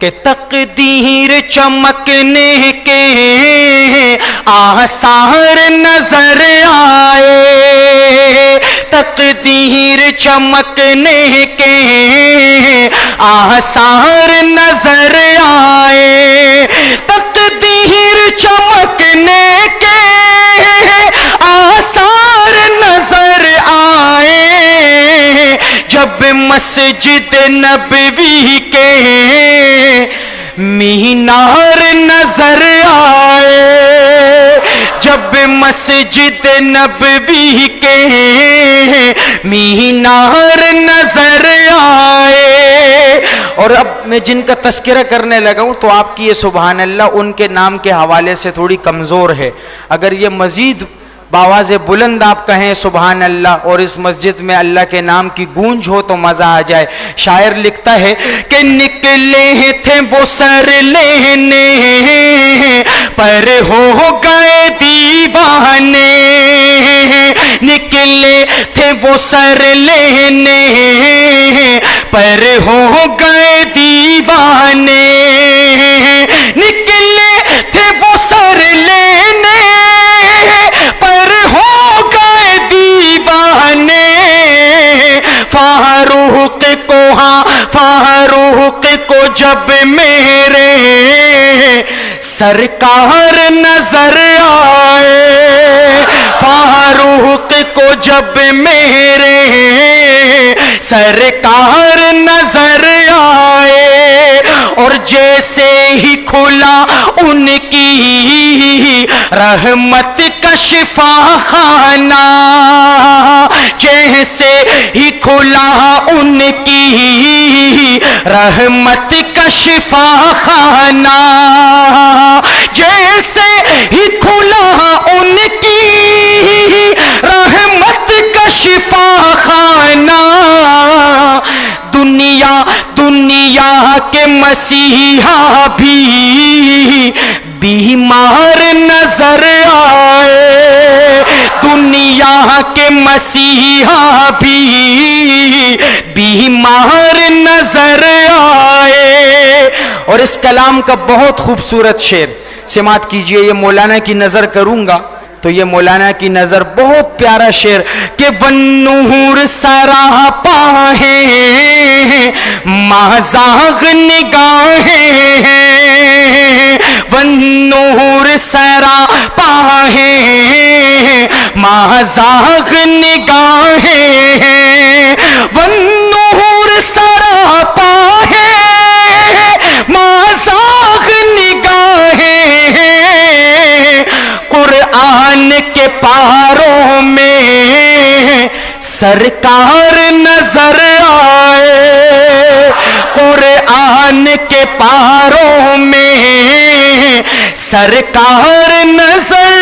کہ تقدیر چمکنے کے آثار نظر آئے، تقدیر چمکنے کے آثار نظر آئے، تقدیر چمکنے کے آثار نظر آئے، جب مسجد نبوی کے مینار نظر آئے، جب مسجد نبوی کے مینار نظر آئے۔ اور اب میں جن کا تذکرہ کرنے لگا ہوں تو آپ کی یہ سبحان اللہ ان کے نام کے حوالے سے تھوڑی کمزور ہے، اگر یہ مزید بآواز بلند آپ کہیں سبحان اللہ اور اس مسجد میں اللہ کے نام کی گونج ہو تو مزہ آ جائے۔ شاعر لکھتا ہے کہ نکلے تھے وہ سر لینے پر ہو گئے دیوانے، نکلے تھے وہ سر لینے پر ہو گئے دیوانے، نکلے تھے وہ سر لینے پر ہو گئے دیوانے، فاروق کو ہاں فاروق کو جب میرے سرکار نظر آئے، فاروق کو جب میرے سرکار نظر آئے، اور جیسے ہی کھلا ان کی رحمت کا شفا خانہ، جیسے ہی کھلا ان کی رحمت کا شفا خانہ، جیسے ہی کھلا ان کی رحمت کا شفا خانہ، دنیا کے مسیحا بھی بیمار نظر آئے، دنیا کے مسیحا بھی بیمار نظر آئے۔ اور اس کلام کا بہت خوبصورت شعر سماعت کیجئے، یہ مولانا کی نظر کروں گا تو یہ مولانا کی نظر بہت پیارا شعر کہ والنور سراپا ہے مازاغ نگاہیں ہیں، والنور سراپا ہے مازاغ نگاہیں ہیں، والنور سراپا ہے مازاغ نگاہیں ہیں، قرآن کے پاروں میں سرکار نظر آئے، قرآن کے پاروں میں سرکار نظر